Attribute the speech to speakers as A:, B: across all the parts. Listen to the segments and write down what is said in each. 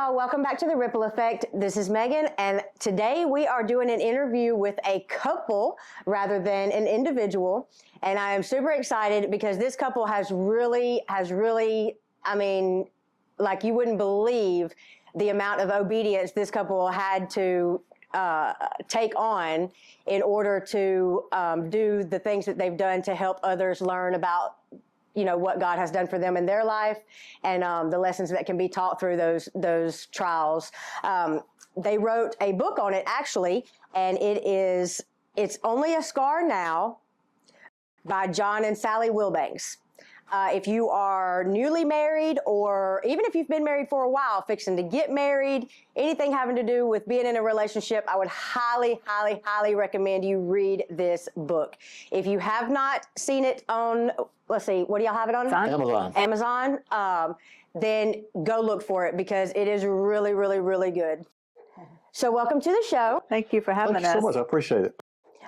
A: y'all, welcome back to The Ripple Effect. This is Megan, and today we are doing an interview with a couple rather than an individual, and I am super excited because this couple has really, I mean, like you wouldn't believe the amount of obedience this couple had to take on in order to do the things that they've done to help others learn about what God has done for them in their life, and the lessons that can be taught through those trials. They wrote a book on it, actually, and It's Only a Scar Now by John and Sally Wilbanks. If you are newly married, or even if you've been married for a while, fixing to get married, anything having to do with being in a relationship, I would highly, highly, highly recommend you read this book. If you have not seen it on, let's see, what do y'all have it on? Amazon. Then go look for it because it is really, really, really good. So welcome to the show.
B: Thank you for having us.
C: Thank you so much. I appreciate it.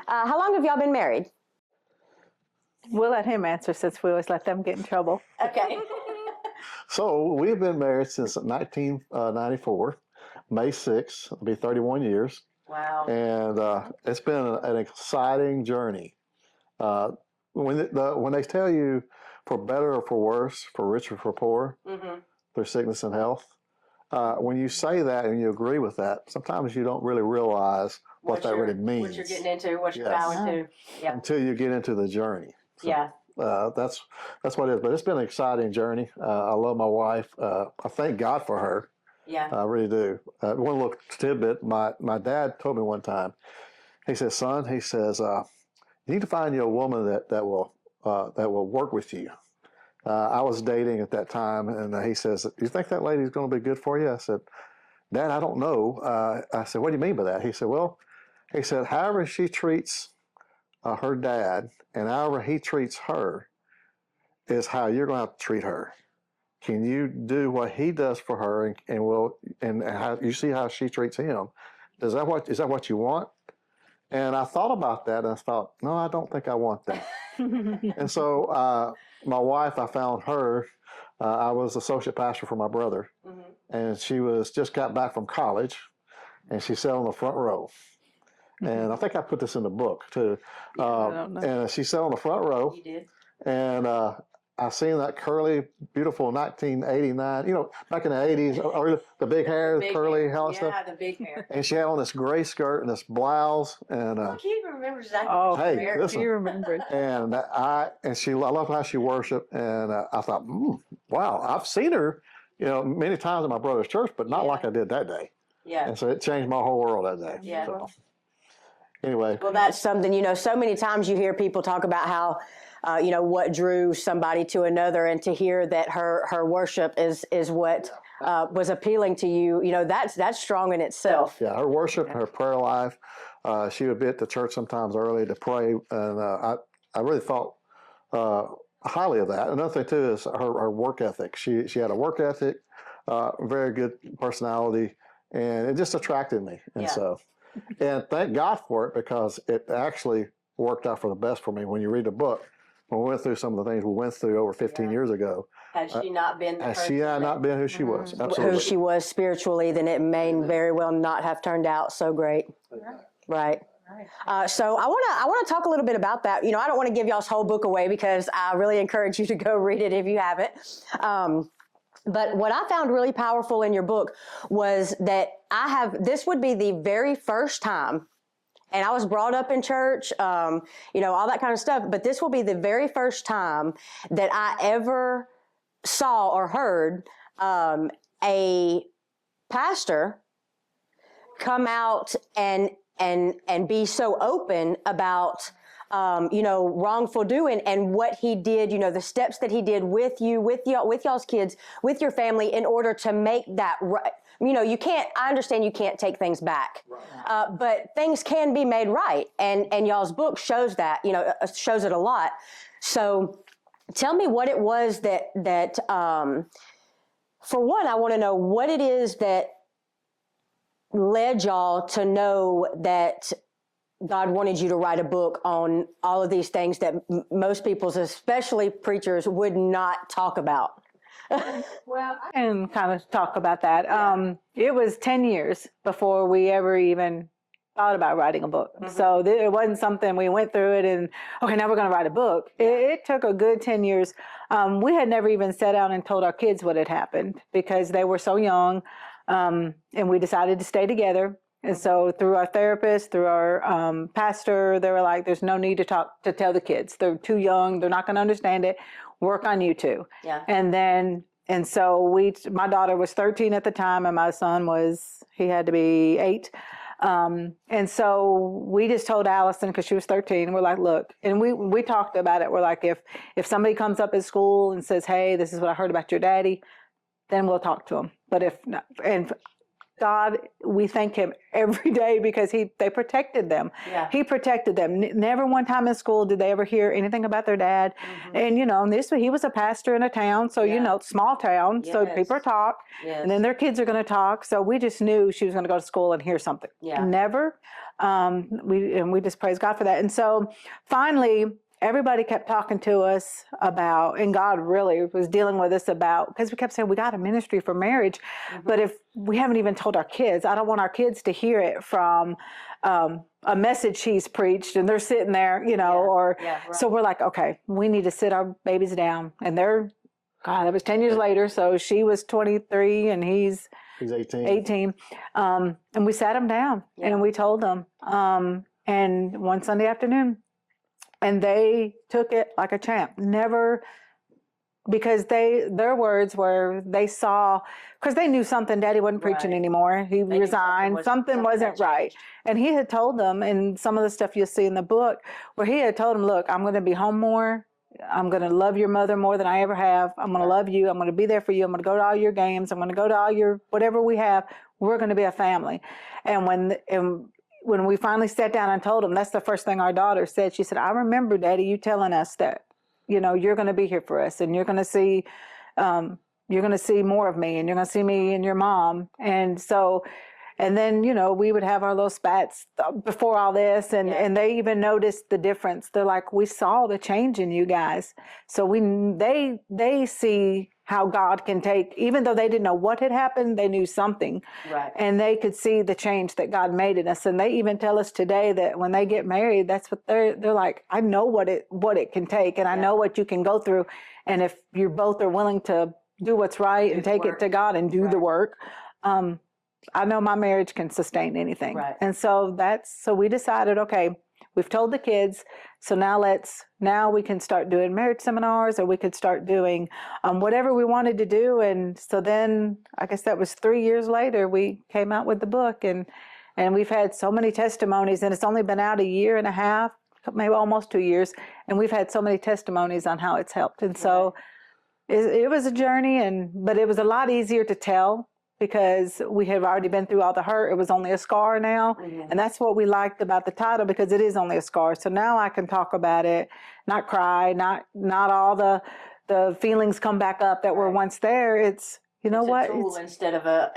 A: How long have y'all been married?
B: We'll let him answer since we always let them get in trouble.
A: Okay.
C: So we've been married since 1994, May 6th. It'll be 31 years.
A: Wow.
C: And it's been an exciting journey. When they tell you for better or for worse, for richer or for poor, through sickness and health, when you say that and you agree with that, sometimes you don't really realize what that really means.
A: What you're getting into, what you're bowing to. Yeah.
C: Until you get into the journey. So,
A: yeah.
C: That's what it is. But it's been an exciting journey. I love my wife. I thank God for her.
A: Yeah.
C: I really do. One little tidbit. My dad told me one time. He says, "Son," he says, "you need to find you a woman that will work with you." I was dating at that time, and he says, "Do you think that lady's going to be good for you?" I said, "Dad, I don't know." I said, "What do you mean by that?" He said, "Well," he said, "however she treats her dad, and however he treats her, is how you're going to have to treat her. Can you do what he does for her, and how you see how she treats him? Is that what you want?" And I thought about that, and I thought, no, I don't think I want that. And so my wife, I found her. I was associate pastor for my brother, and she just got back from college, and she sat on the front row. And I think I put this in the book too. And she sat on the front row.
A: You did.
C: And I seen that curly, beautiful 1989. Back in the 80s, or the big hair, curly hair stuff.
A: Yeah, the big hair.
C: And she had on this gray skirt and this blouse. And
A: I can't even remember exactly.
B: Oh,
C: hey, listen.
B: You remember it.
C: And I love how she worshiped. And I thought, wow, I've seen her, many times in my brother's church, but not like I did that day.
A: Yeah.
C: And so it changed my whole world that day.
A: Yeah.
C: So, anyway.
A: Well, that's something, so many times you hear people talk about how, what drew somebody to another, and to hear that her worship is what was appealing to you, that's strong in itself.
C: Yeah, her worship and her prayer life. She would be at the church sometimes early to pray, and I really thought highly of that. Another thing too is her work ethic. She had a work ethic, very good personality, and it just attracted me. And and thank God for it, because it actually worked out for the best for me. When you read the book, when we went through some of the things we went through over 15 years ago.
A: Had she not been the
C: Had she not been who she was, absolutely.
A: Who she was spiritually, then it may very well not have turned out so great. Right. So I want to talk a little bit about that. I don't want to give y'all's whole book away, because I really encourage you to go read it if you haven't. But what I found really powerful in your book was that this would be the very first time, and I was brought up in church, all that kind of stuff, but this will be the very first time that I ever saw or heard a pastor come out and be so open about wrongful doing, and what he did, the steps that he did with y'all's kids, with your family, in order to make that right. I understand you can't take things back, but things can be made right. And y'all's book shows that, shows it a lot. So tell me what it was that for one, I want to know what it is that led y'all to know that God wanted you to write a book on all of these things that most people, especially preachers, would not talk about.
B: Well, I can kind of talk about that. It was 10 years before we ever even thought about writing a book. So it wasn't something we went through it and, okay, now we're going to write a book. It took a good 10 years. We had never even sat down and told our kids what had happened because they were so young. And we decided to stay together. And so through our therapist, through our pastor, they were like, there's no need to tell the kids. They're too young. They're not going to understand it. Work on you two.
A: Yeah.
B: And so my daughter was 13 at the time and my son he had to be 8. And so we just told Allison, because she was 13, we're like, look, and we talked about it. We're like, if somebody comes up at school and says, hey, this is what I heard about your daddy, then we'll talk to them. But if not, and God, we thank him every day because they protected them.
A: Yeah.
B: He protected them. Never one time in school did they ever hear anything about their dad. And, he was a pastor in a town. So, small town.
A: Yes.
B: So people talk.
A: Yes.
B: And then their kids are going to talk. So we just knew she was going to go to school and hear something.
A: Yeah.
B: Never. We just praise God for that. And so finally, everybody kept talking to us about, and God really was dealing with us about, because we kept saying, we got a ministry for marriage, but if we haven't even told our kids, I don't want our kids to hear it from a message he's preached and they're sitting there, right. So we're like, okay, we need to sit our babies down. And that was 10 years later. So she was 23 and he's 18. And we sat them down and we told them, and one Sunday afternoon, and they took it like a champ. Never, because their words were, they saw, because they knew something, Daddy wasn't preaching anymore. He resigned. Something wasn't right. And he had told them, and some of the stuff you'll see in the book, where he had told them, look, I'm going to be home more. I'm going to love your mother more than I ever have. I'm going to love you. I'm going to be there for you. I'm going to go to all your games. I'm going to go to all your, whatever we have. We're going to be a family. And when we finally sat down and told him, that's the first thing our daughter said. She said, I remember, Daddy, you telling us that, you're going to be here for us and you're going to see more of me and you're going to see me and your mom. And so, and then, we would have our little spats before all this and they even noticed the difference. They're like, we saw the change in you guys. So they see how God can take, even though they didn't know what had happened, they knew something. Right. And they could see the change that God made in us. And they even tell us today that when they get married, that's what they're like, I know what it can take and I know what you can go through. And if you both are willing to do what's right and take it to God and do the work, I know my marriage can sustain anything. Right. And so so we decided, okay, we've told the kids, so now we can start doing marriage seminars or we could start doing whatever we wanted to do. And so then I guess that was 3 years later, we came out with the book and we've had so many testimonies and it's only been out a year and a half, maybe almost 2 years. And we've had so many testimonies on how it's helped. And so it was a journey but it was a lot easier to tell because we have already been through all the hurt. It was only a scar now. And that's what we liked about the title because it is only a scar. So now I can talk about it, not cry, not all the feelings come back up that were once there. It's,
A: it's a tool instead of a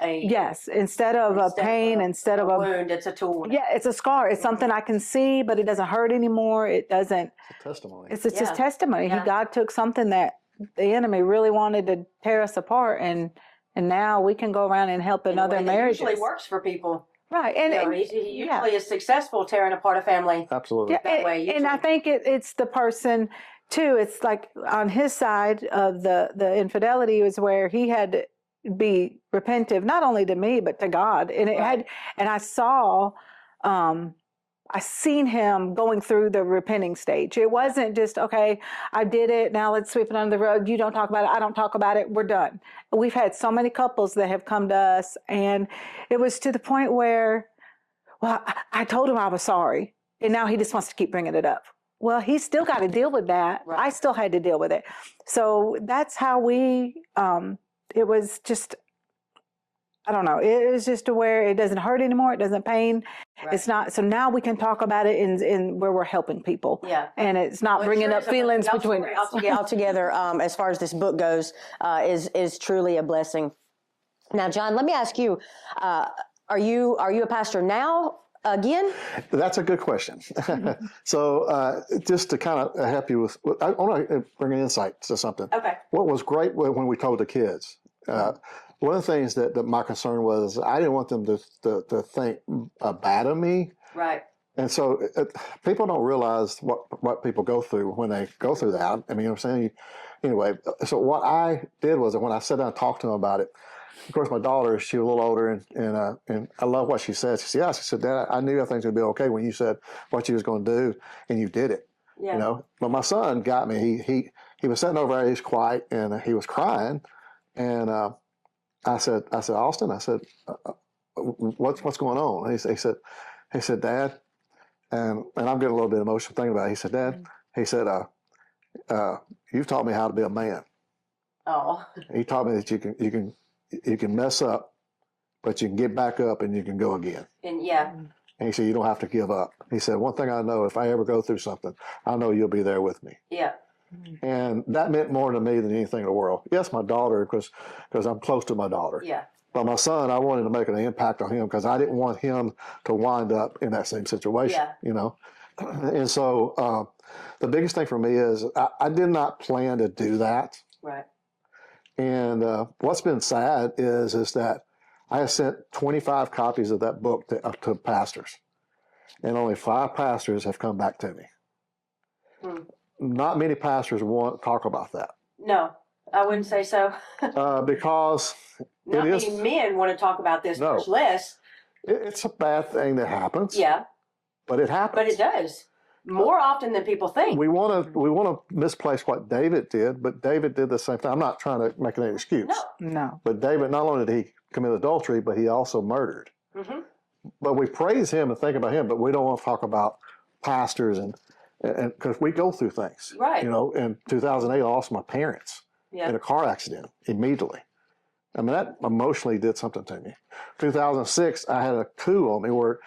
B: instead of a pain, instead of a
A: wound, it's a tool.
B: Yeah, it's a scar. It's something I can see, but it doesn't hurt anymore. It doesn't.
C: It's a testimony.
B: It's just testimony. Yeah. God took something that the enemy really wanted to tear us apart and now we can go around and help in other marriages.
A: It usually works for people.
B: Right. And
A: he usually is successful tearing apart a family.
C: Absolutely.
A: That way.
B: And I think it's the person too. It's like on his side of the infidelity was where he had to be repentive, not only to me, but to God. And and I saw, I seen him going through the repenting stage. It wasn't just, okay, I did it. Now let's sweep it under the rug. You don't talk about it. I don't talk about it. We're done. We've had so many couples that have come to us and it was to the point where, well, I told him I was sorry. And now he just wants to keep bringing it up. Well, he's still got to deal with that. Right. I still had to deal with it. So that's how it was just, I don't know. It was just to where it doesn't hurt anymore. It doesn't pain. Right. It's not. So now we can talk about it in where we're helping people. Yeah. And it's not bringing up feelings between us.
A: Altogether, as far as this book goes, is truly a blessing. Now, John, let me ask you, are you a pastor now? again?
C: That's a good question. So just to kind of help you with, I want to bring an insight to something.
A: Okay.
C: What was great when we told the kids, one of the things that my concern was, I didn't want them to think bad of me.
A: Right.
C: And so people don't realize what people go through when they go through that. I mean, you know what I'm saying? Anyway, so what I did was that when I sat down and talked to them about it, of course, my daughter, she was a little older, and I love what she said. She said, yeah, she said, Dad, I knew everything's going to be okay when you said what you was going to do, and you did it.
A: Yeah.
C: You know, but my son got me. He was sitting over there, he was quiet, and he was crying. And I said, Austin, I said, what's going on? And he said, Dad, and I'm getting a little bit emotional thinking about it. He said, Dad, he said, you've taught me how to be a man.
A: Oh.
C: He taught me that you can mess up, but you can get back up and you can go again.
A: And yeah.
C: And he said, you don't have to give up. He said, one thing I know, if I ever go through something, I know you'll be there with me.
A: Yeah.
C: And that meant more to me than anything in the world. Yes, my daughter, because I'm close to my daughter.
A: Yeah.
C: But my son, I wanted to make an impact on him because I didn't want him to wind up in that same situation,
A: Yeah.
C: you know. And so the biggest thing for me is I did not plan to do that.
A: Right.
C: And what's been sad is that I have sent 25 copies of that book to pastors, and only 5 pastors have come back to me. Not many pastors want to talk about that.
A: No, I wouldn't say so.
C: Because
A: Not
C: it is,
A: many men want to talk about this,
C: No.
A: much less.
C: it's a bad thing that happens.
A: Yeah,
C: But it happens.
A: but it does. More often than people think.
C: We want to misplace what David did, but David did the same thing. I'm not trying to make an excuse.
A: No.
B: No.
C: But David, not only did he commit adultery, but he also murdered.
A: Mm-hmm.
C: But we praise him and think about him, but we don't want to talk about pastors and because we go through things.
A: Right.
C: You know, in 2008, I lost my parents
A: Yeah.
C: in a car accident immediately. I mean, that emotionally did something to me. 2006, I had a coup on me where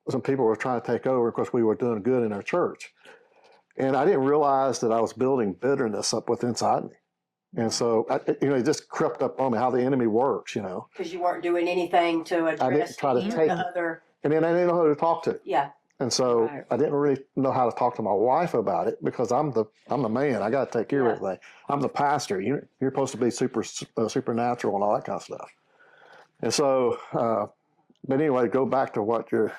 C: some people were trying to take over because we were doing good in our church. And I didn't realize that I was building bitterness up within inside me. And so, it just crept up on me how the enemy works, you know.
A: Because you weren't doing anything to address
C: I didn't try to
A: any
C: take
A: of the
C: it.
A: other.
C: And then I didn't know who to talk to.
A: Yeah.
C: And so
B: Right.
C: I didn't really know how to talk to my wife about it because I'm the man. I got to take care of everything. I'm the pastor. You're supposed to be supernatural and all that kind of stuff. And so, but anyway, go back to what you're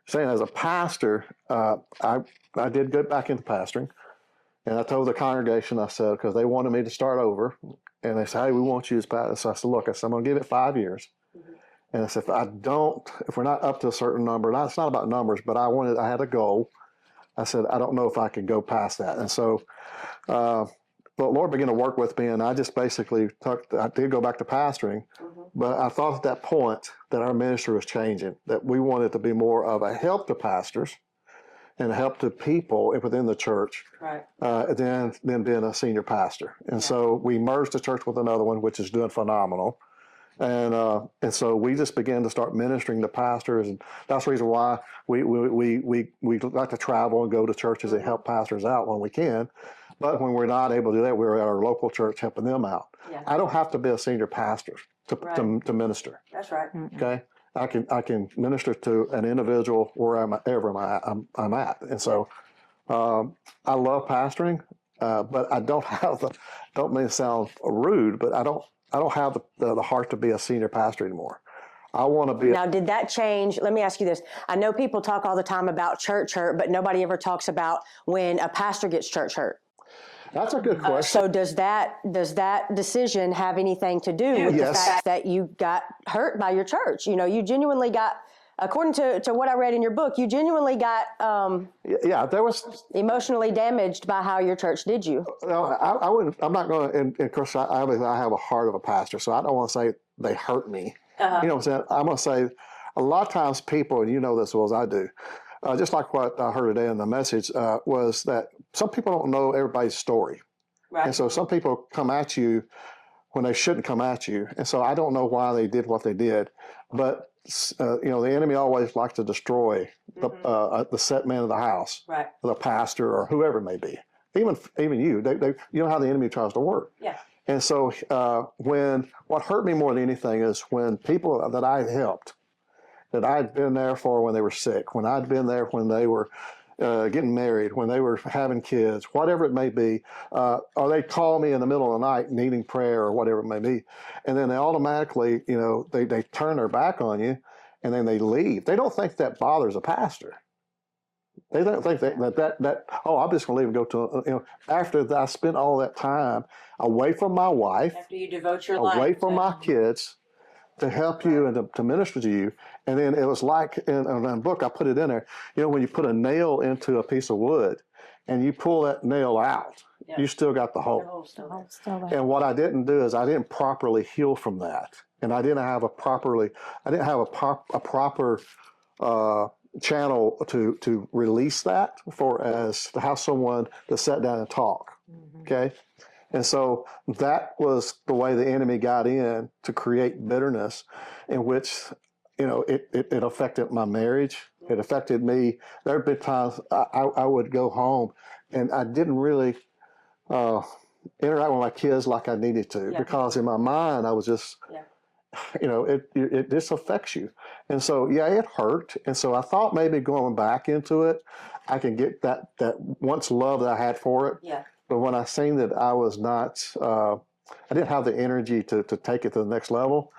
C: saying. As a pastor, I did get back into pastoring, and I told the congregation, I said, because they wanted me to start over, and they said, hey, we want you as pastor. So I said, look, I'm going to give it 5 years. And I said, if we're not up to a certain number, it's not about numbers, but I had a goal. I said, I don't know if I can go past that. And so the Lord began to work with me, and I just basically I did go back to pastoring, but I thought at that point that our ministry was changing, that we wanted to be more of a help to pastors and a help to people within the church
A: Right.
C: than being a senior pastor. And so we merged the church with another one, which is doing phenomenal. And so we just began to start ministering to pastors, and that's the reason why we like to travel and go to churches and help pastors out when we can. But when we're not able to do that, we're at our local church helping them out.
A: Yeah.
C: I don't have to be a senior pastor to minister.
A: That's right.
C: Okay, I can minister to an individual wherever I'm at, and so I love pastoring, but I don't mean to sound rude, but I don't have the heart to be a senior pastor anymore. I want to be.
A: Now, did that change? Let me ask you this. I know people talk all the time about church hurt, but nobody ever talks about when a pastor gets church hurt.
C: That's a good question.
A: So does that decision have anything to do with the fact that you got hurt by your church? You know, you genuinely got, according to what I read in your book, you genuinely got
C: there was
A: emotionally damaged by how your church did you.
C: No, I wouldn't. I'm not going to. And of course, I have a heart of a pastor, so I don't want to say they hurt me.
A: Uh-huh.
C: You know what I'm saying? I'm going to say a lot of times people, and you know this as well as I do, just like what I heard today in the message, was that some people don't know everybody's story.
A: Right.
C: And so some people come at you when they shouldn't come at you. And so I don't know why they did what they did. But, the enemy always likes to destroy the set man of the house,
A: Right.
C: the pastor or whoever it may be. Even you. You know how the enemy tries to work.
A: Yeah.
C: And so what hurt me more than anything is when people that I helped, that I'd been there for when they were sick, when I'd been there when they were getting married, when they were having kids, whatever it may be, or they call me in the middle of the night needing prayer or whatever it may be, and then they automatically, they turn their back on you, and then they leave. They don't think that bothers a pastor. They don't think that oh, I'm just going to leave and go to, after I spent all that time away from my wife,
A: After you devote your life
C: away from my kids, to help you and to minister to you. And then it was like in a book, I put it in there, when you put a nail into a piece of wood and you pull that nail out, you still got the hole. And what I didn't do is I didn't properly heal from that. And I didn't have a proper channel to release that as to how someone to sit down and talk. Okay. And so that was the way the enemy got in to create bitterness, in which, it affected my marriage. It affected me. There have been times I would go home and I didn't really interact with my kids like I needed to, because in my mind I was just, it just affects you. And so, it hurt. And so I thought maybe going back into it, I can get that once love that I had for it.
A: Yeah.
C: But when I seen that I was not, I didn't have the energy to take it to the next level,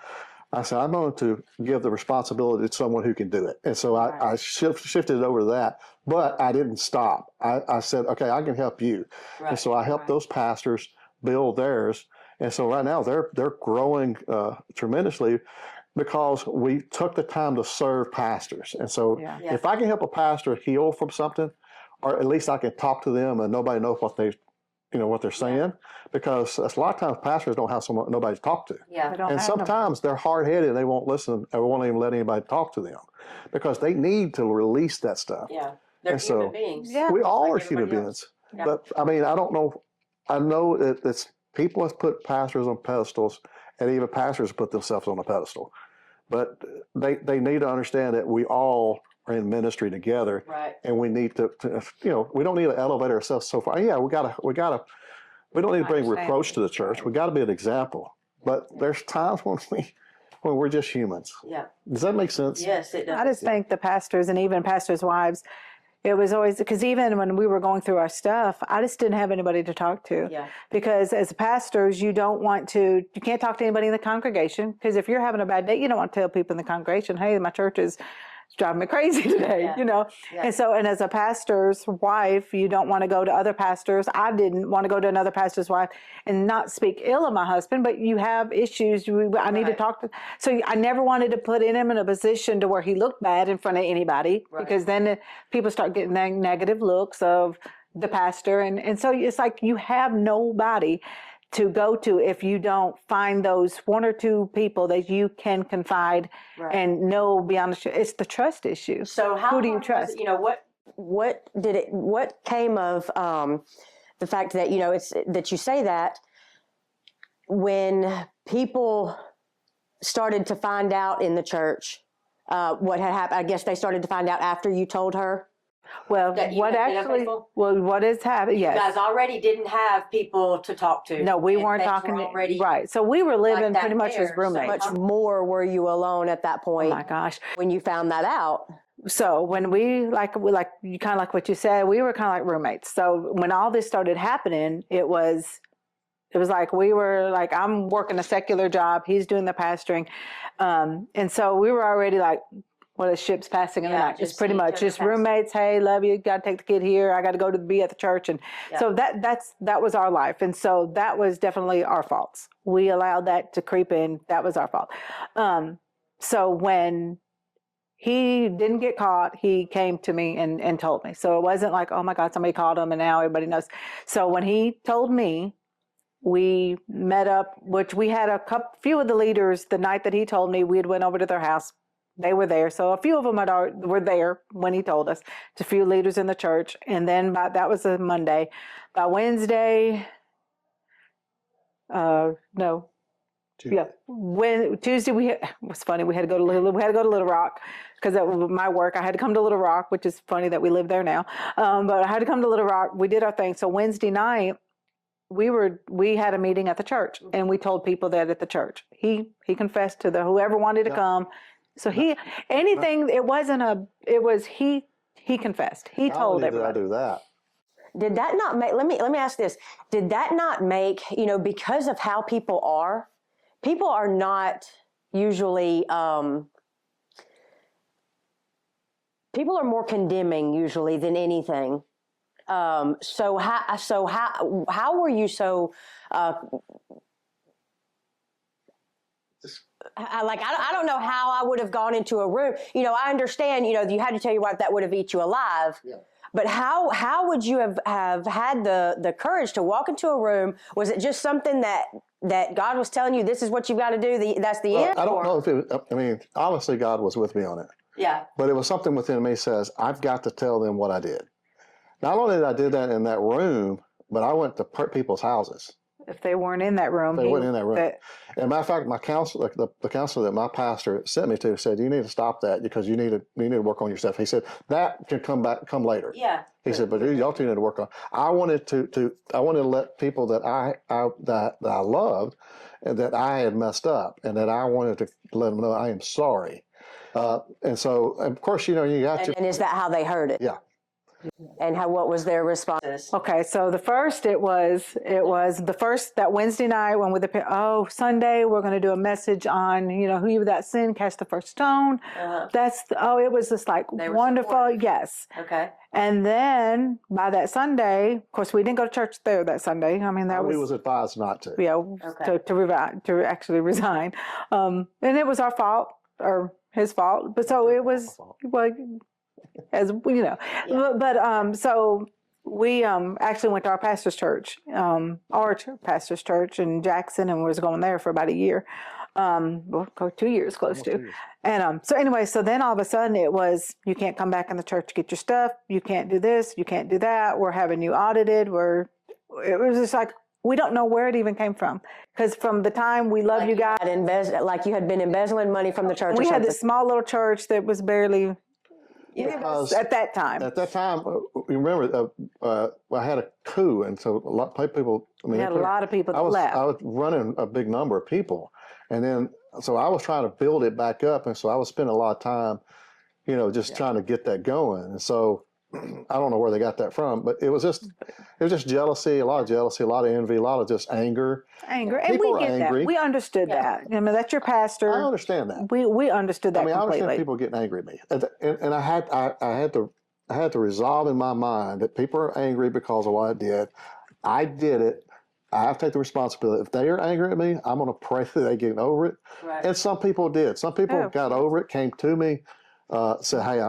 C: I said, I'm going to give the responsibility to someone who can do it. And so I shifted it over to that, but I didn't stop. I said, okay, I can help you. Right. And so I helped those pastors build theirs. And so right now they're growing tremendously, because we took the time to serve pastors. And so if I can help a pastor heal from something, or at least I can talk to them and nobody knows what they're saying, because a lot of times pastors don't have nobody to talk to. Yeah. And sometimes they're hard-headed and they won't listen or won't even let anybody talk to them, because they need to release that stuff. Yeah. They're human beings. Yeah. We all are human beings. Yeah. But I mean, I don't know. I know that it's people have put pastors on pedestals, and even pastors put themselves on a pedestal. But they need to understand that we all are in ministry together, right? And we need to we don't need to elevate ourselves so far. Yeah, we don't need to bring reproach to the church. We got to be an example. But there's times when we're just humans. Yeah. Does that make sense? Yes, it does.
B: I just think the pastors and even pastors' wives, it was always, because even when we were going through our stuff, I just didn't have anybody to talk to. Yeah. Because as pastors, you can't talk to anybody in the congregation, because if you're having a bad day, you don't want to tell people in the congregation, hey, my church is driving me crazy today, Yeah. And as a pastor's wife, you don't want to go to other pastors. I didn't want to go to another pastor's wife and not speak ill of my husband, but you have issues. I need to talk to. So I never wanted to put him in a position to where he looked bad in front of anybody, because then people start getting negative looks of the pastor. And so it's like you have nobody to go to if you don't find those one or two people that you can confide and know beyond the it's the trust issue. So who do you trust?
A: What came of the fact that it's that you say that when people started to find out in the church what had happened? I guess they started to find out after you told her.
B: Well, what has happened? Yes.
A: You guys already didn't have people to talk to.
B: No, we weren't talking already. Right. So we were living pretty much as roommates.
A: So much more were you alone at that point?
B: Oh my gosh.
A: When you found that out.
B: So when we you kind of like what you said, we were kind of like roommates. So when all this started happening, it was like we were like, I'm working a secular job, he's doing the pastoring, and so we were already like, well, the ship's passing in the night. It's pretty much just roommates. Hey, love you. Got to take the kid here. I got to go to be at the church, and so that was our life, and so that was definitely our faults. We allowed that to creep in. That was our fault. So when he didn't get caught, he came to me and told me. So it wasn't like, oh my God, somebody called him and now everybody knows. So when he told me, we met up, which we had few of the leaders the night that he told me. We had went over to their house. They were there. So a few of them were there when he told us. It's a few leaders in the church. And then that was a Monday. By Wednesday, no. Tuesday. Yeah. Tuesday, it was funny. We had to go to Little Rock because my work. I had to come to Little Rock, which is funny that we live there now. But I had to come to Little Rock. We did our thing. So Wednesday night, we had a meeting at the church, and we told people that at the church. He confessed to whoever wanted to come. So anything, it was he confessed. He
C: Not
B: told
C: only did I
B: everybody.
C: do that,
A: Did that not make, let me ask this, did that not make, because of how people are not usually, people are more condemning usually than anything. So how were you so, I don't know how I would have gone into a room. I understand, you had to tell your wife that would have eat you alive.
C: Yeah.
A: But how would you have had the courage to walk into a room? Was it just something that God was telling you, this is what you've got to do, that's the end?
C: I don't know if obviously God was with me on it.
A: Yeah.
C: But it was something within me says, I've got to tell them what I did. Not only did I do that in that room, but I went to people's houses.
B: If they weren't in that room,
C: They weren't in that room. As a matter of fact, my counselor, the counselor that my pastor sent me to, said, "You need to stop that because you need to work on yourself." He said that can come later.
A: Yeah.
C: He said, "But y'all two need to work on." I wanted to let people that I loved and that I had messed up, and that I wanted to let them know I am sorry. And so, of course, you got to.
A: And is that how they heard it?
C: Yeah.
A: And what was their response?
B: Okay, so the first it was the first that Wednesday night when Sunday we're going to do a message on who you without sin cast the first stone.
A: Uh-huh.
B: It was just like
A: They were
B: wonderful,
A: supportive.
B: yes.
A: Okay.
B: And then by that Sunday, of course, we didn't go to church there that Sunday. I mean,
C: We was advised not to.
B: to actually resign, and it was our fault or his fault. But so it was like. As
A: Yeah.
B: So we actually went to our pastor's church, pastor's church in Jackson, and was going there for about a year, 2 years, close
C: Almost
B: to.
C: 2 years.
B: And so anyway, so then all of a sudden it was, you can't come back in the church to get your stuff. You can't do this. You can't do that. We're having you audited. It was just like, we don't know where it even came from. Because from the time we love you guys.
A: Like you had been embezzling money from the church or
B: We had
A: something.
B: this small little church that was barely,
C: Because
B: at that time.
C: At that time, you remember, I had a coup, and so a lot of people.
B: We had a lot of people that left.
C: I was running a big number of people, and then so I was trying to build it back up, and so I was spending a lot of time, just trying to get that going. And so I don't know where they got that from, but it was just jealousy, a lot of envy, a lot of just anger.
B: And
C: People
B: we
C: were
B: get
C: angry.
B: that. We understood that. I mean, that's your pastor.
C: I understand that.
B: We understood that
C: I
B: completely.
C: understand people getting angry at me, and I had to resolve in my mind that people are angry because of what I did. I did it. I have to take the responsibility. If they are angry at me, I'm going to pray that they get over it.
A: Right.
C: And some people did. Some people got over it, came to me, said, "Hey,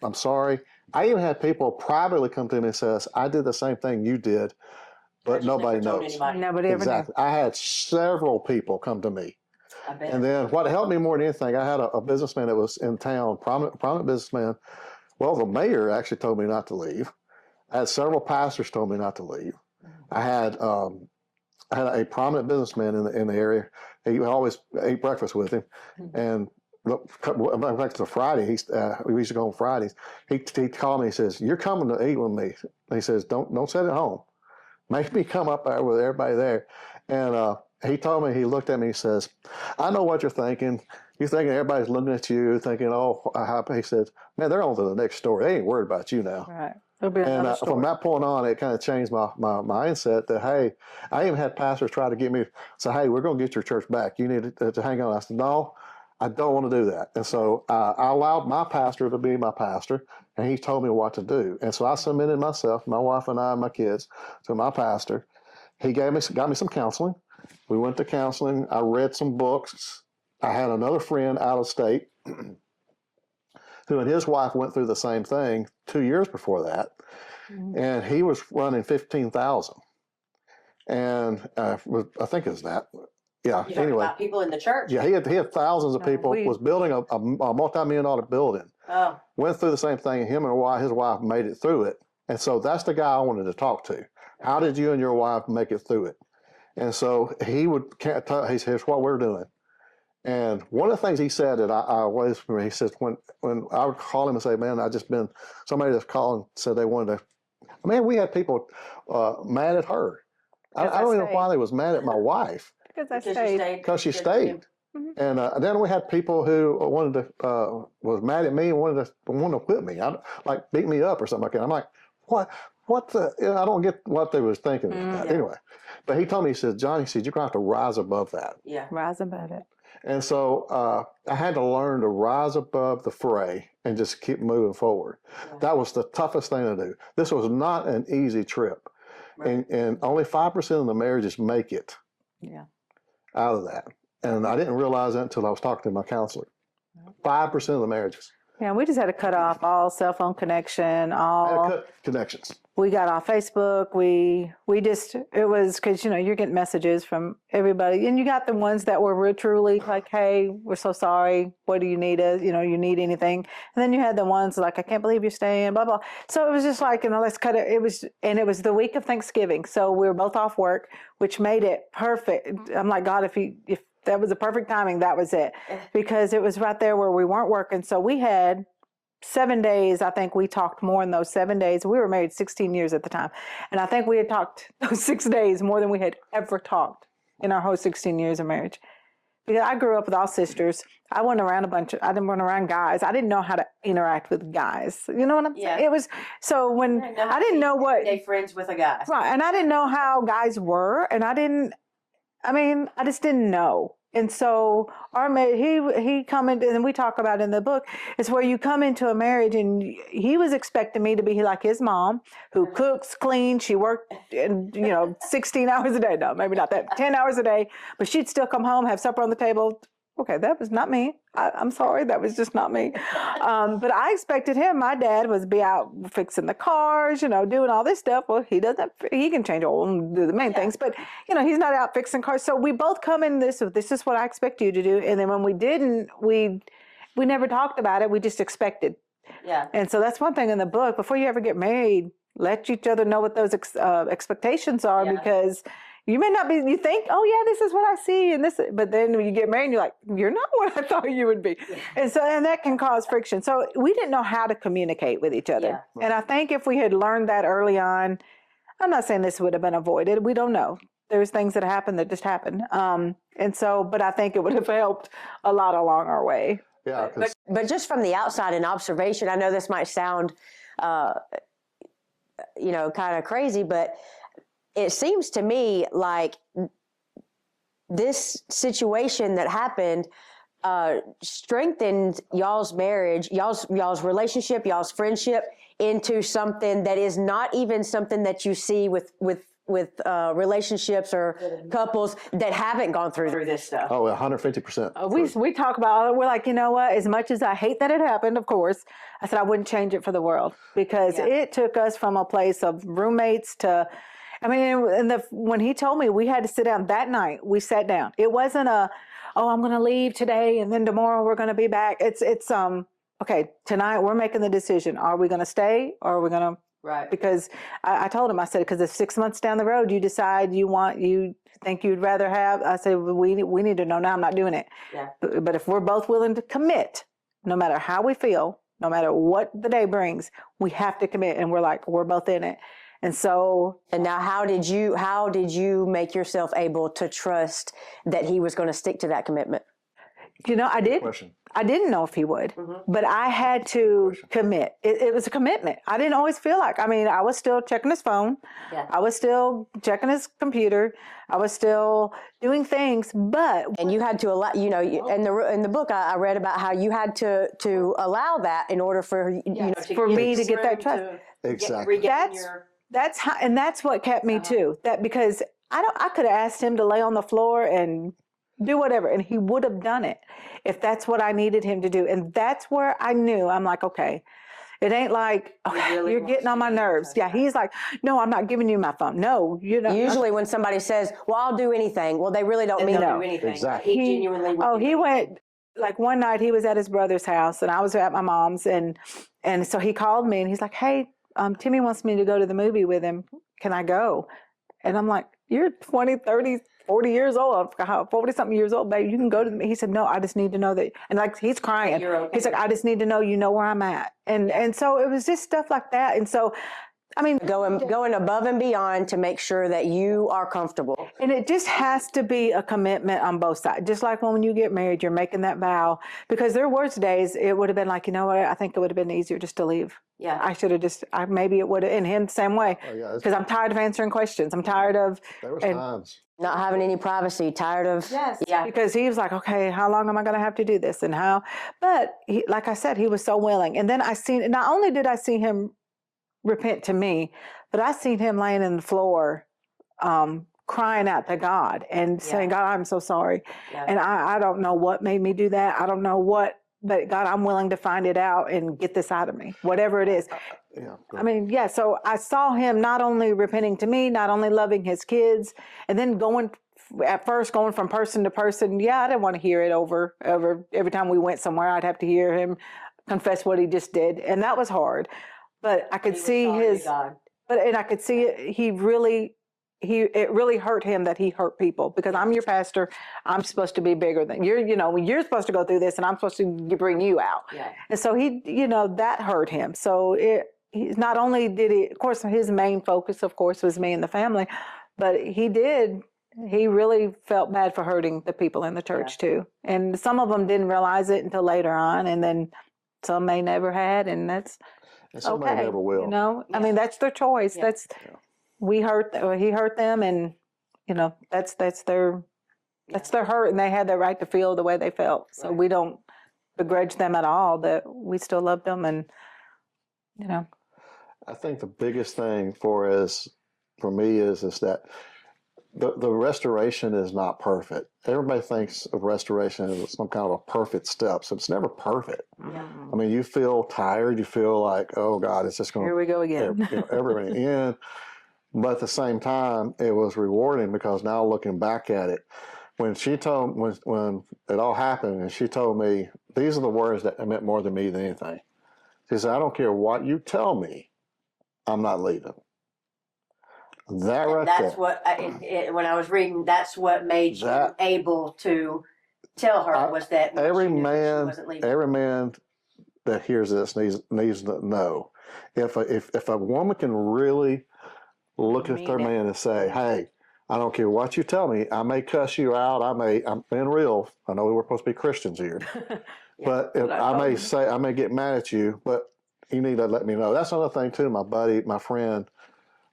C: I'm sorry." I even had people privately come to me and says, "I did the same thing you did, but nobody knows."
B: Nobody ever
C: Exactly. I had several people come to me.
A: I bet.
C: And then what helped me more than anything, I had a businessman that was in town, prominent businessman. Well, the mayor actually told me not to leave. I had several pastors told me not to leave. I had a prominent businessman in the area. He always ate breakfast with him, and back to Friday. We used to go on Fridays. He called me. He says, "You're coming to eat with me." He says, "Don't sit at home. Make me come up there with everybody there." And he told me, he looked at me, he says, "I know what you're thinking. You're thinking everybody's looking at you, thinking, oh, he said, man, they're on to the next story. They ain't worried about you now."
B: Right. There'll be
C: And
B: another
C: from
B: story.
C: that point on, it kind of changed my mindset that, hey, I even had pastors try to get me, say, "Hey, we're going to get your church back. You need to hang on." I said, "No, I don't want to do that." And so I allowed my pastor to be my pastor, and he told me what to do. And so I submitted myself, my wife and I and my kids, to my pastor. He got me some counseling. We went to counseling. I read some books. I had another friend out of state who and his wife went through the same thing 2 years before that.
B: Mhm.
C: And he was running 15,000. And I think it's that. Yeah,
A: You talking
C: anyway.
A: about people in the church?
C: Yeah, he had thousands of
B: No,
C: people, was building a multi-million-dollar building.
A: Oh,
C: Went through the same thing, and his wife made it through it. And so that's the guy I wanted to talk to. How did you and your wife make it through it? And so he says, "Here's what we're doing." And one of the things he said that I always remember, he says, when I would call him and say, "Man, somebody just called and said they wanted to," man, we had people mad at her. I don't even know why they was mad at my wife.
B: Because I stayed.
C: Because she stayed. And then we had people who wanted was mad at me and wanted to whip me, like beat me up or something like that. I'm like, what? What the? I don't get what they was thinking about that. Anyway, but he told me, he said, John, he said, you're going to have to rise above that.
A: Yeah.
B: Rise above it.
C: And so I had to learn to rise above the fray and just keep moving forward. Yeah. That was the toughest thing to do. This was not an easy trip. Right. And only 5% of the marriages make it out of that. And I didn't realize that until I was talking to my counselor. 5% of the marriages.
B: Yeah, we just had to cut off all cell phone connection, all
C: cut connections.
B: We got off Facebook. We just, it was because, you know, you're getting messages from everybody, and you got the ones that were truly like, hey, we're so sorry. What do you need? You know, you need anything? And then you had the ones like, I can't believe you're staying, blah, blah. So it was just like, you know, let's cut it. It was the week of Thanksgiving. So we were both off work, which made it perfect. I'm like, God, if that was the perfect timing, that was it. Because it was right there where we weren't working. So we had 7 days. I think we talked more in those 7 days. We were married 16 years at the time. And I think we had talked those 6 days more than we had ever talked in our whole 16 years of marriage. Because I grew up with all sisters. I went around I didn't run around guys. I didn't know how to interact with guys. You know what I'm saying? It was, so when I didn't know what.
A: Stay friends with a guy.
B: Right. And I didn't know how guys were. And I just didn't know. And so our he come into, and we talk about in the book, is where you come into a marriage, and he was expecting me to be like his mom, who cooks, cleans. She worked, 16 hours a day. No, maybe not that, 10 hours a day, but she'd still come home, have supper on the table. Okay, that was not me. I'm sorry, that was just not me. But I expected him. My dad was be out fixing the cars, doing all this stuff. Well, he doesn't. He can change oil and do the main things, but he's not out fixing cars. So we both come in this is what I expect you to do. And then when we didn't, we never talked about it. We just expected.
A: Yeah.
B: And so that's one thing in the book. Before you ever get married, let each other know what those expectations are, because you may not be, you think, oh yeah, this is what I see, and this, but then when you get married, you're like, you're not what I thought you would be. Yeah. And that can cause friction. So we didn't know how to communicate with each other. Yeah. And I think if we had learned that early on, I'm not saying this would have been avoided. We don't know. There's things that happen that just happen. But I think it would have helped a lot along our way.
C: Yeah.
A: But just from the outside in observation, I know this might sound, kind of crazy, but it seems to me like this situation that happened strengthened y'all's marriage, y'all's relationship, y'all's friendship into something that is not even something that you see with relationships or couples that haven't gone through this stuff.
C: Oh, 150%.
B: We talk about it. We're like, you know what? As much as I hate that it happened, of course, I said I wouldn't change it for the world, because it took us from a place of roommates to. I mean, when he told me we had to sit down that night, we sat down. It wasn't I'm going to leave today and then tomorrow we're going to be back. It's okay, tonight we're making the decision. Are we going to stay, or are we going to?
A: Right.
B: Because I told him, I said, because if 6 months down the road you decide you think you'd rather have, I said, we need to know now. I'm not doing it. Yeah. But if we're both willing to commit, no matter how we feel, no matter what the day brings, we have to commit. And we're both in it. And so,
A: and now how did you make yourself able to trust that he was going to stick to that commitment?
B: I did. I didn't know if he would, but I had to commit. It was a commitment. I didn't always feel like, I was still checking his phone. Yeah. I was still checking his computer. I was still doing things, and
A: you had to allow, in the book, I read about how you had to allow that in order for,
B: for me to get that trust.
C: Exactly.
B: That's how, and that's what kept me too. That because I could have asked him to lay on the floor and do whatever, and he would have done it if that's what I needed him to do. And that's where I knew, I'm like, okay, it ain't like, you're getting on my nerves. Yeah, he's like, no, I'm not giving you my phone. No,
A: Usually when somebody says, well, I'll do anything, well, they really don't mean
B: do
A: anything.
C: Exactly.
A: He genuinely would.
B: He went, like one night he was at his brother's house and I was at my mom's, and so he called me and he's like, hey, Timmy wants me to go to the movie with him. Can I go? And I'm like, you're 20, 30, 40 years old, 40-something years old, babe. You can go to the movie. He said, no, I just need to know that. And like, he's crying.
A: Okay.
B: He's like, I just need to know you know where I'm at. And so it was just stuff like that. And so I mean,
A: going above and beyond to make sure that you are comfortable.
B: and it just has to be a commitment on both sides. Just like when you get married, you're making that vow. Because there were days it would have been like, you know what, I think it would have been easier just to leave.
A: Yeah.
B: I should have maybe it would have, and him the same way. Because I'm tired of answering questions. I'm tired of.
C: There was times.
A: Not having any privacy, tired of.
B: Yes.
A: Yeah.
B: Because he was like, okay, how long am I going to have to do this? And how? But he, like I said, he was so willing. And then not only did I see him repent to me, but I seen him laying in the floor, crying out to God and saying, God, I'm so sorry.
A: Yeah.
B: And I don't know what made me do that. I don't know what, but God, I'm willing to find it out and get this out of me, whatever it is.
C: Yeah.
B: I mean, yeah, so I saw him not only repenting to me, not only loving his kids, and then going from person to person. Yeah, I didn't want to hear it over every time we went somewhere. I'd have to hear him confess what he just did. And that was hard. But I could see I could see it. It really hurt him that he hurt people, because I'm your pastor. I'm supposed to be bigger than you're supposed to go through this, and I'm supposed to bring you out.
A: Yeah.
B: And so that hurt him. So he not only did he, of course, his main focus, of course, was me and the family, but he really felt bad for hurting the people in the church too. And some of them didn't realize it until later on, and then some may never had, and that's
C: somebody
B: okay.
C: never will.
B: I mean, that's their choice.
A: Yeah.
B: He hurt them, and that's their hurt, and they had the right to feel the way they felt. So we don't begrudge them at all. That we still love them, and
C: I think the biggest thing for me is that the restoration is not perfect. Everybody thinks of restoration as some kind of a perfect step. So it's never perfect.
A: Yeah.
C: I mean, you feel tired. You feel like, oh God, it's just going to.
B: Here we go again.
C: Everything in. But at the same time, it was rewarding, because now looking back at it, when it all happened, and she told me, these are the words that meant more to me than anything. She said, I don't care what you tell me, I'm not leaving.
A: That's what, when I was reading, that's what made you able to tell her, was that
C: every
A: she
C: man
A: wasn't leaving.
C: every man that hears this needs to know, if a woman can really look at their man and say, hey, I don't care what you tell me, I may cuss you out, I'm being real, I know we're supposed to be Christians here, but I may get mad at you, but you need to let me know. That's another thing too. My friend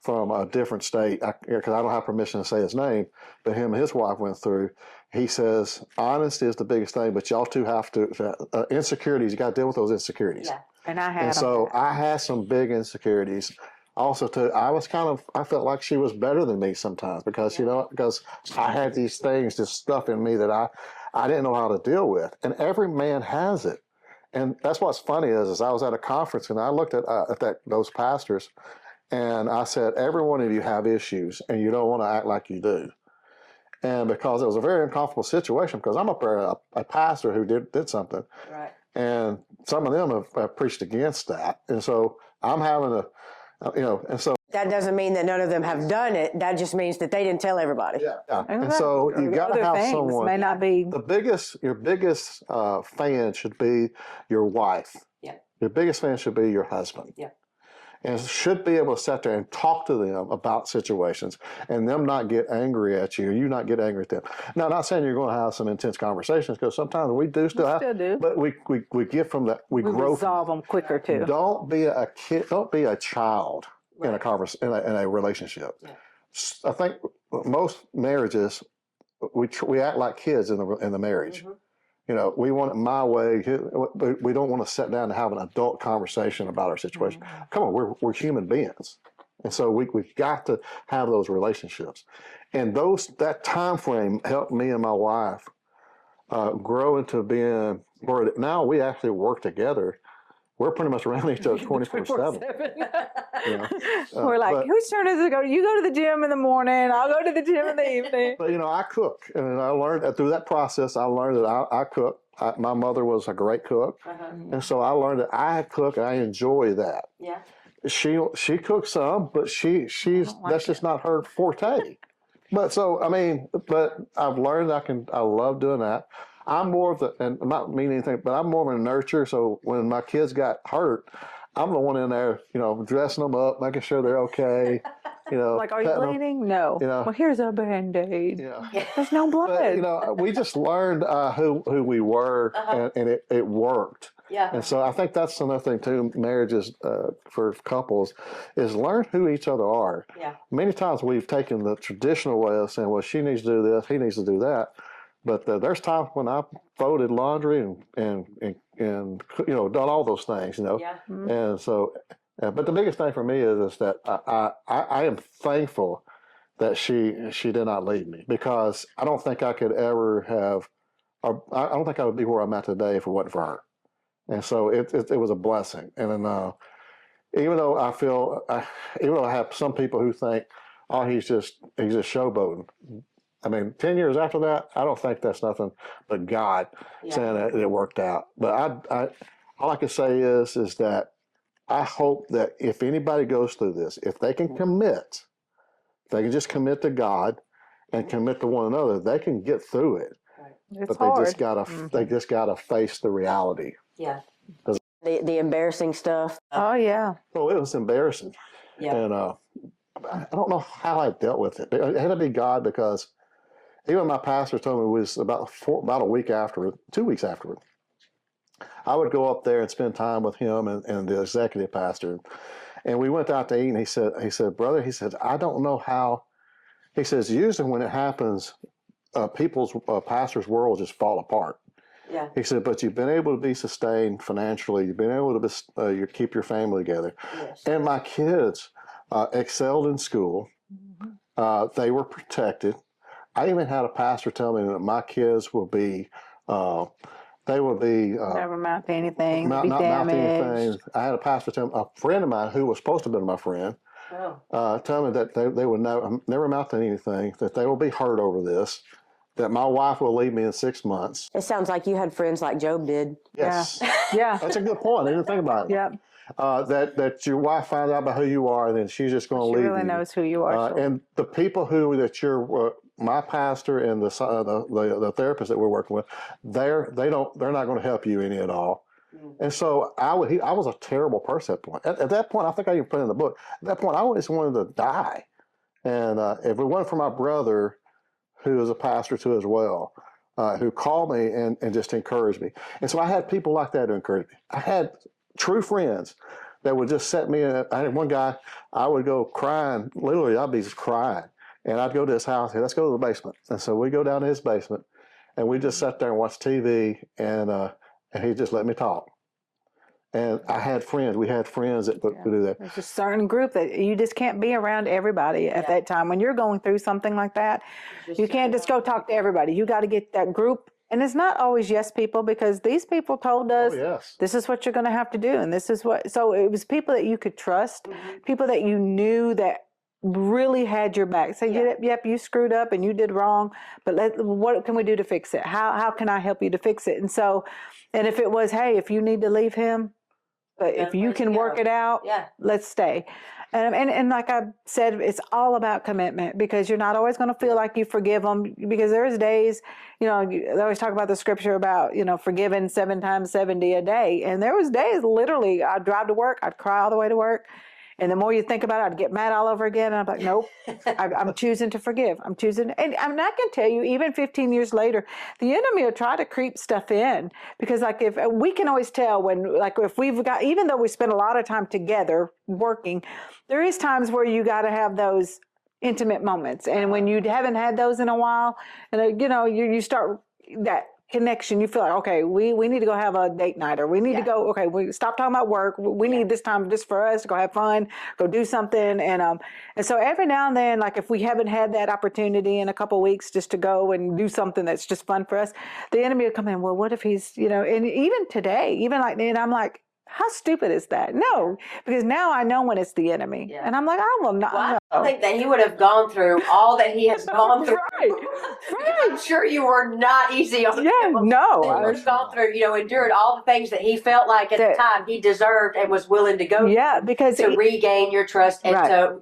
C: from a different state, because I don't have permission to say his name, but him and his wife went through. He says, honesty is the biggest thing, but y'all two have to, insecurities, you got to deal with those insecurities.
A: Yeah.
B: And I had
C: And so I had some big insecurities. Also, too, I felt like she was better than me sometimes, because, because I had these things, this stuff in me that I didn't know how to deal with. And every man has it. And that's what's funny is I was at a conference, and I looked at those pastors, and I said, every one of you have issues, and you don't want to act like you do. And because it was a very uncomfortable situation, because I'm a pastor who did something.
A: Right.
C: And some of them have preached against that. And so I'm having and so.
A: That doesn't mean that none of them have done it. That just means that they didn't tell everybody.
C: Yeah. And so you got to have someone.
B: May not be.
C: Your biggest fan should be your wife.
A: Yeah.
C: Your biggest fan should be your husband.
A: Yeah.
C: And should be able to sit there and talk to them about situations, and them not get angry at you, or you not get angry at them. Now, not saying you're going to have some intense conversations, because sometimes we do still do. But we get from that, we grow.
B: Resolve them quicker too.
C: Don't be a kid. Don't be a child in a relationship. Yeah. I think most marriages, we act like kids in the marriage. Mm-hmm. We want it my way. We don't want to sit down and have an adult conversation about our situation. Mm-hmm. Come on, we're human beings. And so we've got to have those relationships. And that time frame helped me and my wife grow into being, where now we actually work together. We're pretty much around each other 24/7.
B: We're like, whose turn is it to go? You go to the gym in the morning, I'll go to the gym in the evening.
C: But, I cook. And I learned through that process, I learned that I cook. My mother was a great cook. Uh-huh. And so I learned that I cook, and I enjoy that. Yeah. She cooks some, but that's just not her forte. But I've learned I love doing that. I'm more of and I'm not meaning anything, but I'm more of a nurturer. So when my kids got hurt, I'm the one in there, dressing them up, making sure they're okay.
B: Like, are you
C: petting them,
B: bleeding? No. Well, here's a Band-Aid. There's no blood.
C: But we just learned who we were, and it worked.
A: Yeah.
C: And so I think that's another thing too. Marriages for couples is learn who each other are.
A: Yeah.
C: Many times we've taken the traditional way of saying, well, she needs to do this, he needs to do that. But there's times when I folded laundry and done all those things,
A: Yeah.
C: And so, but the biggest thing for me is that I am thankful that she did not leave me, because I don't think I could ever have, or I don't think I would be where I'm at today if it wasn't for her. And so it was a blessing. And then even though even though I have some people who think, oh, he's just showboating. I mean, 10 years after that, I don't think that's nothing but God saying that it worked out. But all I can say is that I hope that if anybody goes through this, if they can commit, if they can just commit to God and commit to one another, they can get through it.
B: It's
C: But
B: hard.
C: they just gotta face the reality.
A: Yeah. The embarrassing stuff.
B: Oh, yeah.
C: Well, it was embarrassing.
A: Yeah.
C: And I don't know how I dealt with it. It had to be God, because even my pastor told me it was about a week afterward, 2 weeks afterward, I would go up there and spend time with him and the executive pastor. And we went out to eat, and he said, brother, he said, I don't know how. He says, usually when it happens, people's pastors' world just fall apart.
A: Yeah.
C: He said, but you've been able to be sustained financially. You've been able to you keep your family together.
A: Yes.
C: And my kids excelled in school. They were protected. I even had a pastor tell me that my kids will be,
B: Never amount to anything.
C: not
B: Be
C: mount to
B: damaged.
C: anything. I had a pastor tell me, a friend of mine who was supposed to have been my friend, tell me that they would never amount to anything, that they will be hurt over this, that my wife will leave me in 6 months.
A: It sounds like you had friends like Job did.
C: Yes.
B: Yeah.
C: That's a good point. I didn't think about it.
B: Yep.
C: That your wife finds out about who you are, and then she's just going to
B: She
C: leave
B: really
C: you.
B: knows who you are. Sure.
C: And the people that you're, my pastor and the therapist that we're working with, they're not going to help you any at all. And so I was a terrible person at that point. At that point, I think I even put in the book. At that point, I just wanted to die. And if it wasn't for my brother, who is a pastor too as well, who called me and just encouraged me. And so I had people like that to encourage me. I had true friends that would just set me in. I had one guy, I would go crying, literally I'd be just crying. And I'd go to his house, hey, let's go to the basement. And so we go down to his basement, and we just sat there and watched TV, and he just let me talk. And I had friends. We had friends that would do that.
B: There's a certain group that you just can't be around everybody at that time. When you're going through something like that, you can't just go talk to everybody. You got to get that group. And it's not always yes people, because these people told us, this is what you're going to have to do. And this is what, so it was people that you could trust, people that you knew that really had your back. Say, yep, you screwed up and you did wrong, but what can we do to fix it? How can I help you to fix it? And so, and if it was, hey, if you need to leave him, but if you can work it out, let's stay. And like I said, it's all about commitment, because you're not always going to feel like you forgive them, because there's days, they always talk about the scripture about, forgiving 7 times 70 a day. And there was days, literally, I'd drive to work, I'd cry all the way to work. And the more you think about it, I'd get mad all over again. And I'm like, nope, I'm choosing to forgive. I'm choosing. And I can tell you, even 15 years later, the enemy will try to creep stuff in, because if we can always tell when, if we've got, even though we spend a lot of time together working, there is times where you got to have those intimate moments. And when you haven't had those in a while, and you start that connection, you feel like, okay, we need to go have a date night, or we need to go, okay, we stop talking about work. We need this time just for us to go have fun, go do something. And so every now and then, if we haven't had that opportunity in a couple of weeks just to go and do something that's just fun for us, the enemy will come in, well, what if he's, and even today, and I'm like, how stupid is that? No, because now I know when it's the enemy. Yeah. And I'm like, I will not.
A: Well, I don't think that he would have gone through all that he has gone through.
B: Right.
A: I'm sure you were not easy on him.
B: No.
A: He would have gone through, endured all the things that he felt like at the time he deserved and was willing to go
B: because
A: to regain your trust and to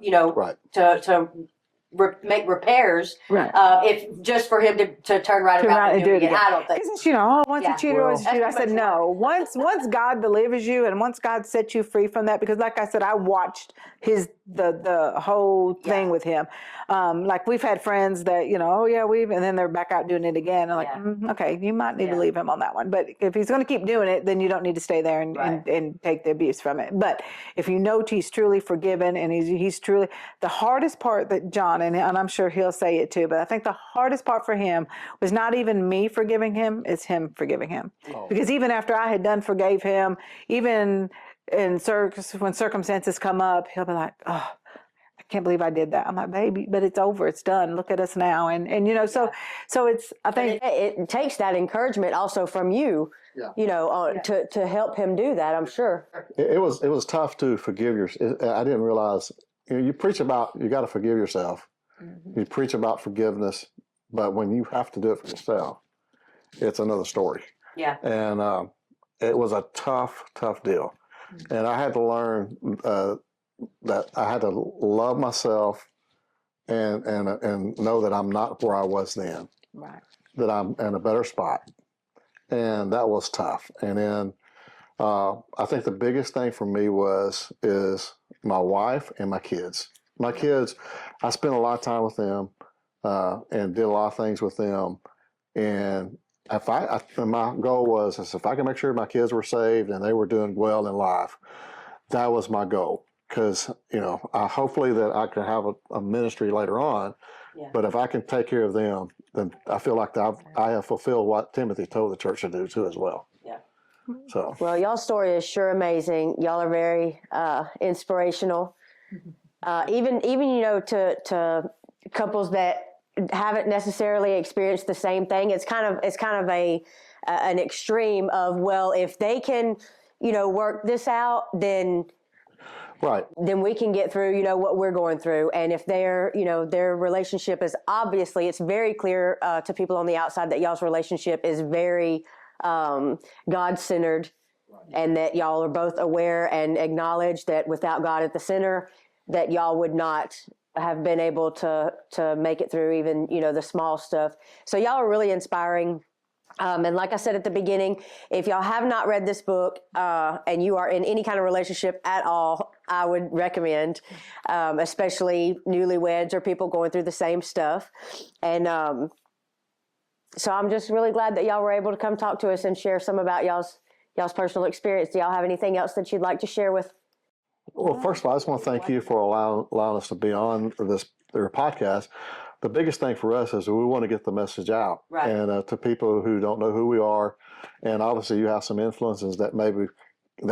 A: make repairs,
B: Right.
A: if just for him to turn right around and do it again. I don't think.
B: Because oh, once
A: Yeah.
B: a cheater, always a cheater. I said no. Once God delivers you, and once God sets you free from that, because like I said, I watched the whole thing with him. Like we've had friends that oh yeah and then they're back out doing it again. I'm like, okay, you might need to leave him on that one. But if he's going to keep doing it, then you don't need to stay there and take the abuse from it. But if you know he's truly forgiven and he's truly, the hardest part that John, and I'm sure he'll say it too, but I think the hardest part for him was not even me forgiving him, it's him forgiving him. Oh. Because even after I had forgave him, even when circumstances come up, he'll be like, oh, I can't believe I did that. I'm like, baby, but it's over. It's done. Look at us now. And so it's, I think
A: it takes that encouragement also from you, to help him do that, I'm sure.
C: It was tough to forgive I didn't realize, you preach about, you got to forgive yourself. Mm-hmm. You preach about forgiveness, but when you have to do it for yourself, it's another story. Yeah. And it was a tough deal. Mm-hmm. And I had to learn that I had to love myself and know that I'm not where I was then. Right. That I'm in a better spot. And that was tough. And then I think the biggest thing for me is my wife and my kids. My kids, I spent a lot of time with them and did a lot of things with them. And my goal was if I could make sure my kids were saved and they were doing well in life, that was my goal. Because, hopefully that I could have a ministry later on. Yeah. But if I can take care of them, then I feel like I have fulfilled what Timothy told the church to do too as well. Yeah. So. Well,
A: y'all's story is sure amazing. Y'all are very inspirational. Even to couples that haven't necessarily experienced the same thing. It's kind of an extreme of, well, if they can, work this out, then. Right. Then we can get through, what we're going through. And if their relationship is obviously, it's very clear to people on the outside that y'all's relationship is very God-centered, and that y'all are both aware and acknowledge that without God at the center, that y'all would not have been able to make it through even, the small stuff. So y'all are really inspiring. And like I said at the beginning, if y'all have not read this book and you are in any kind of relationship at all, I would recommend, especially newlyweds or people going through the same stuff. And so I'm just really glad that y'all were able to come talk to us and share some about y'all's personal experience. Do y'all have anything else that you'd like to share with?
C: Well, first of all, I just want to thank you for allowing us to be on your podcast. The biggest thing for us is we want to get the message out, right, and to people who don't know who we are, and obviously you have some influences that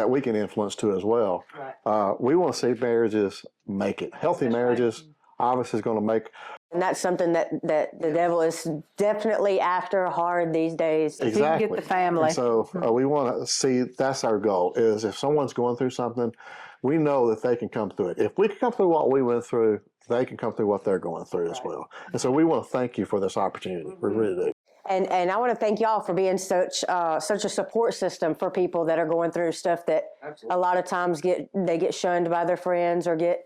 C: we can influence too as well. Right. We want to see marriages make it. Healthy marriages, obviously, is going to make. And
A: that's something that the devil is definitely after hard these days.
C: Exactly.
B: Get the family.
C: And so we want to see, that's our goal, is if someone's going through something, we know that they can come through it. If we can come through what we went through, they can come through what they're going through as well. And so we want to thank you for this opportunity. Mm-hmm. We really do.
A: And I want to thank y'all for being such a support system for people that are going through stuff that a lot of times they get shunned by their friends or get,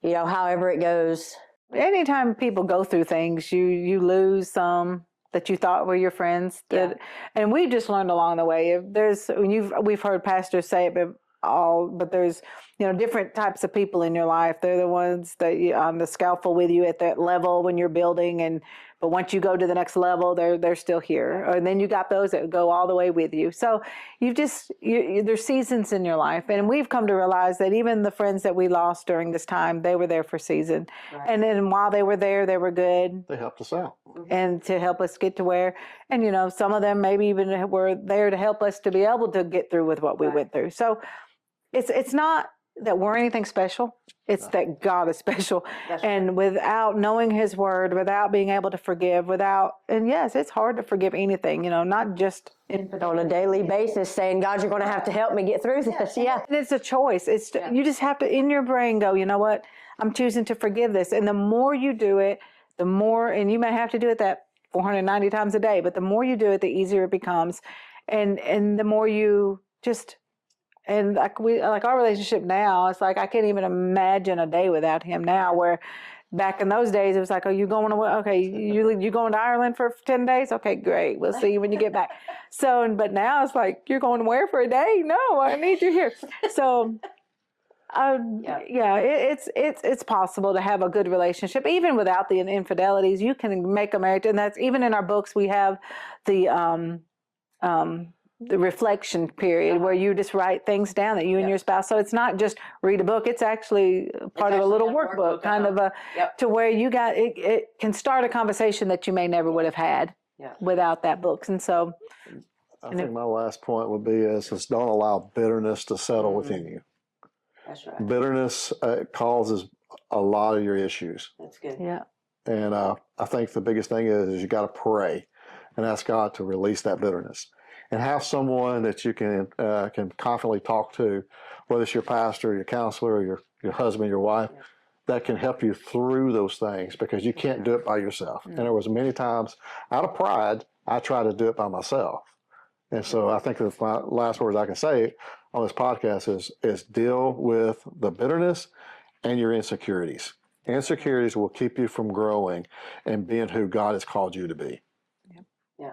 A: however it goes.
B: Anytime people go through things, you lose some that you thought were your friends. And we just learned along the way. We've heard pastors say it, but there's different types of people in your life. They're the ones that on the scaffold with you at that level when you're building, but once you go to the next level, they're still here. And then you got those that go all the way with you. So there's seasons in your life, and we've come to realize that even the friends that we lost during this time, they were there for a season. Right. And then while they were there, they were good.
C: They helped us out.
B: And to help us get to where, and some of them maybe even were there to help us to be able to get through with what we went through. So it's not that we're anything special. It's that God is special. That's and right. Without knowing his word, without being able to forgive, and yes, it's hard to forgive anything, not just
A: on a daily basis saying, God, you're going to have to help me get through this. Yeah.
B: And it's a choice. You just have to, in your brain, go, you know what? I'm choosing to forgive this. And the more you do it, the more, and you may have to do it that 490 times a day, but the more you do it, the easier it becomes. And the more you just, and like our relationship now, it's like I can't even imagine a day without him now, where back in those days, it was like, oh, you going away? Okay, you going to Ireland for 10 days? Okay, great. We'll see you when you get back. So, but now it's like, you're going where for a day? No, I need you here. So, it's possible to have a good relationship even without the infidelities. You can make a marriage, and that's even in our books. We have the reflection period where you just write things down that you and your spouse. So it's not just read a book; it's actually part of a little workbook, kind of a to where you got it can start a conversation that you may never would have had without that book. And so,
C: I think my last point would be is don't allow bitterness to settle within you.
D: That's right.
C: Bitterness causes a lot of your issues.
D: That's good.
B: yeah.
C: And I think the biggest thing is you got to pray and ask God to release that bitterness, and have someone that you can confidently talk to, whether it's your pastor, your counselor, your husband, your wife, that can help you through those things, because you can't do it by yourself. And there was many times out of pride I tried to do it by myself. And so I think the last words I can say on this podcast is deal with the bitterness and your insecurities. Insecurities will keep you from growing and being who God has called you to be.
D: Yeah.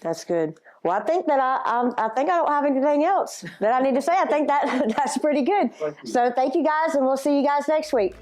A: That's good. Well, I think that I think I don't have anything else that I need to say. I think that's pretty good. So thank you guys, and we'll see you guys next week.